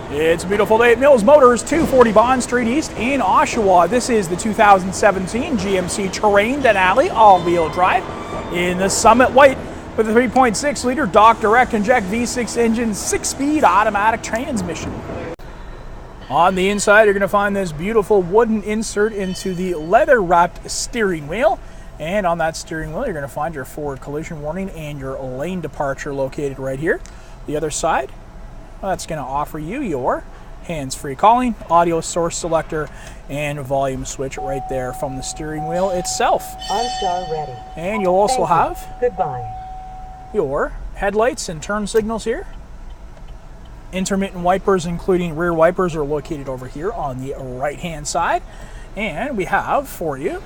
It's a beautiful day at Mills Motors, 240 Bond Street East in Oshawa. This is the 2017 GMC Terrain Denali all-wheel drive in the Summit White with a 3.6-liter Dock Direct Inject V6 engine, 6-speed automatic transmission. On the inside, you're going to find this beautiful wooden insert into the leather-wrapped steering wheel. And on that steering wheel, you're going to find your forward collision warning and your lane departure located right here. The other side, that's going to offer you your hands-free calling, audio source selector, and volume switch right there from the steering wheel itself. OnStar ready. And you'll also have goodbye your headlights and turn signals here. Intermittent wipers, including rear wipers, are located over here on the right-hand side. And we have for you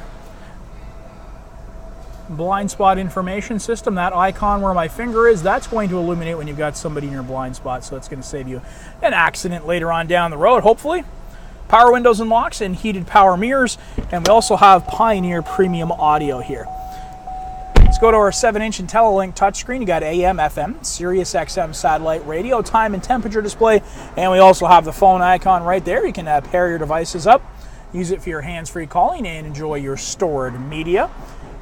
blind spot information system. That icon where my finger is, that's going to illuminate when you've got somebody in your blind spot, so it's going to save you an accident later on down the road, hopefully. Power windows and locks and heated power mirrors, and we also have Pioneer premium audio here. Let's go to our 7-inch IntelliLink touchscreen. You got AM, FM, Sirius XM satellite radio, time and temperature display, and we also have the phone icon right there. You can pair your devices up, use it for your hands-free calling, and enjoy your stored media.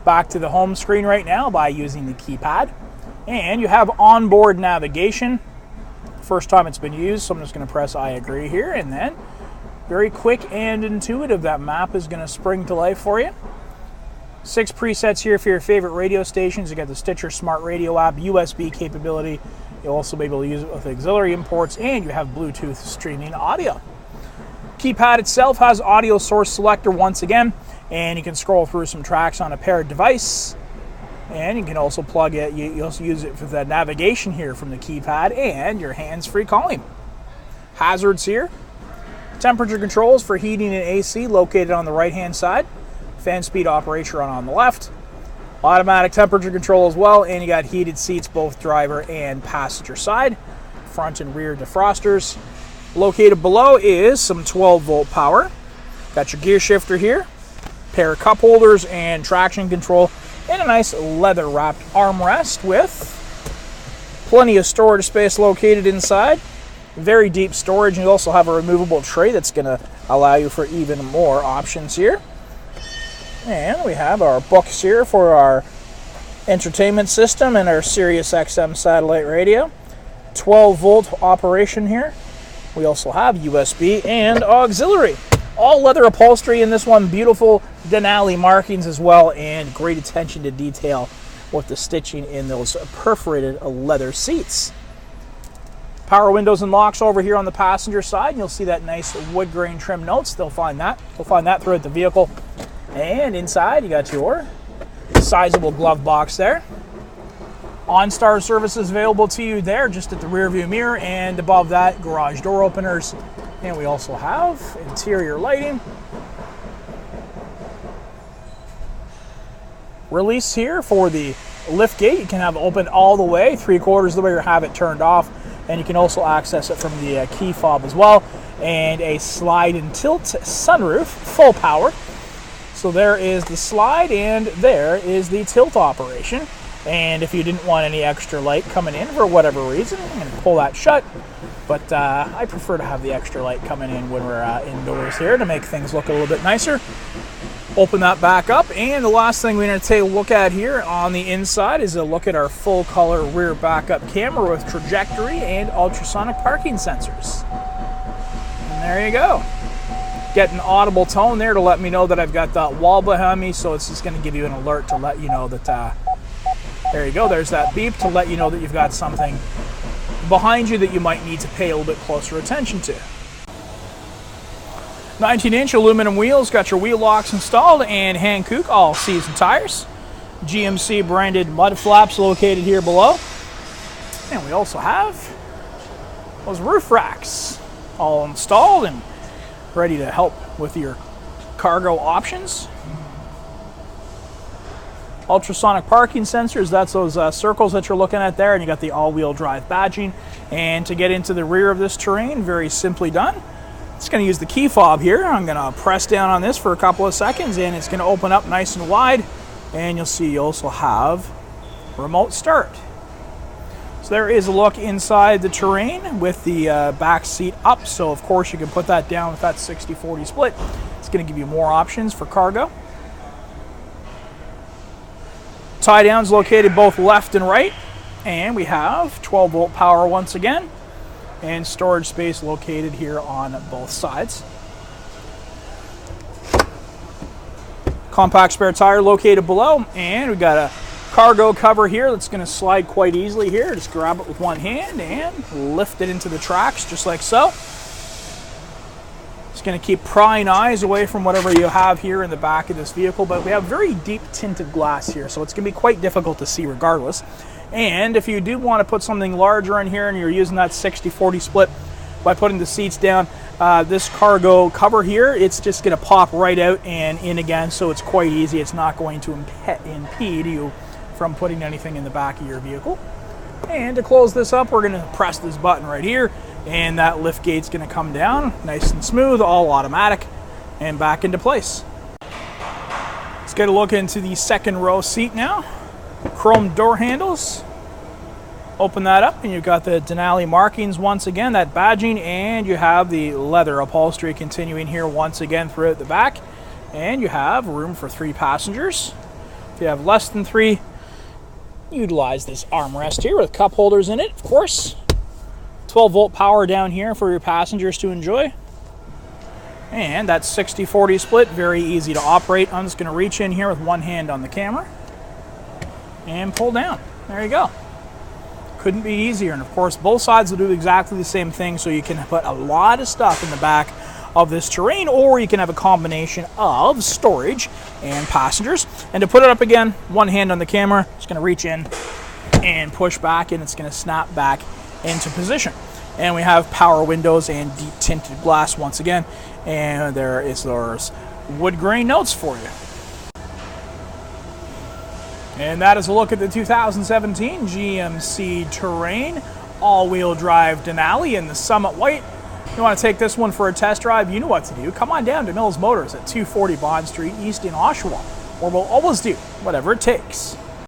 Back to the home screen right now by using the keypad. And you have onboard navigation. First time it's been used, so I'm just going to press I agree here, and then very quick and intuitive, that map is going to spring to life for you. 6 presets here for your favorite radio stations. You got the Stitcher Smart Radio app, USB capability. You'll also be able to use it with auxiliary imports, and you have Bluetooth streaming audio. Keypad itself has audio source selector once again, and you can scroll through some tracks on a paired device. And you can also plug it, you also use it for the navigation here from the keypad and your hands-free calling. Hazards here. Temperature controls for heating and AC located on the right-hand side. Fan speed operator on the left. Automatic temperature control as well, and you got heated seats both driver and passenger side. Front and rear defrosters. Located below is some 12-volt power. Got your gear shifter here. Pair of cup holders and traction control, and a nice leather-wrapped armrest with plenty of storage space located inside. Very deep storage, and you also have a removable tray that's going to allow you for even more options here. And we have our books here for our entertainment system and our Sirius XM satellite radio. 12-volt operation here. We also have USB and auxiliary. All leather upholstery in this one, beautiful Denali markings as well, and great attention to detail with the stitching in those perforated leather seats. Power windows and locks over here on the passenger side. You'll see that nice wood grain trim notes. You'll find that throughout the vehicle. And inside you got your sizable glove box there. OnStar services available to you there just at the rear view mirror, and above that, garage door openers. And we also have interior lighting. Release here for the liftgate. You can have it open all the way, 3/4 of the way, or have it turned off. And you can also access it from the key fob as well. And a slide and tilt sunroof, full power. So there is the slide, and there is the tilt operation. And if you didn't want any extra light coming in for whatever reason, I'm going to pull that shut. But I prefer to have the extra light coming in when we're indoors here to make things look a little bit nicer. Open that back up, and the last thing we're going to take a look at here on the inside is a look at our full color rear backup camera with trajectory and ultrasonic parking sensors. And there you go. Get an audible tone there to let me know that I've got that wall behind me, so it's just going to give you an alert to let you know that, there you go, there's that beep to let you know that you've got something behind you that you might need to pay a little bit closer attention to. 19-inch aluminum wheels, got your wheel locks installed, and Hankook all-season tires. GMC branded mud flaps located here below. And we also have those roof racks all installed and ready to help with your cargo options. Ultrasonic parking sensors, that's those circles that you're looking at there, and you got the all-wheel drive badging. And to get into the rear of this terrain, very simply done. It's going to use the key fob here. I'm going to press down on this for a couple of seconds, and it's going to open up nice and wide. And you'll see you also have remote start. So there is a look inside the Terrain with the back seat up. So of course you can put that down with that 60-40 split. It's going to give you more options for cargo. Tie downs located both left and right. And we have 12 volt power once again. And storage space located here on both sides. Compact spare tire located below. And we've got a cargo cover here that's going to slide quite easily here. Just grab it with one hand and lift it into the tracks just like so. It's going to keep prying eyes away from whatever you have here in the back of this vehicle, but we have very deep tinted glass here, so it's going to be quite difficult to see regardless. And if you do want to put something larger in here and you're using that 60-40 split by putting the seats down, this cargo cover here, it's just going to pop right out and in again, so it's quite easy. It's not going to impede you from putting anything in the back of your vehicle. And to close this up, we're going to press this button right here, and that lift gate's going to come down nice and smooth, all automatic, and back into place. Let's get a look into the second row seat now. Chrome door handles. Open that up and you've got the Denali markings once again, that badging, and you have the leather upholstery continuing here once again throughout the back. And you have room for 3 passengers. If you have less than 3, utilize this armrest here with cup holders in it, of course. 12 volt power down here for your passengers to enjoy. And that 60-40 split, very easy to operate. I'm just going to reach in here with one hand on the camera and pull down. There you go. Couldn't be easier. And of course, both sides will do exactly the same thing, so you can put a lot of stuff in the back of this Terrain, or you can have a combination of storage and passengers. And to put it up again, one hand on the camera, just going to reach in and push back, and it's going to snap back into position. And we have power windows and deep tinted glass once again, and there is those wood grain notes for you. And that is a look at the 2017 GMC Terrain all-wheel drive Denali in the Summit White. If you want to take this one for a test drive, you know what to do. Come on down to Mills Motors at 240 Bond Street East in Oshawa, where we'll always do whatever it takes.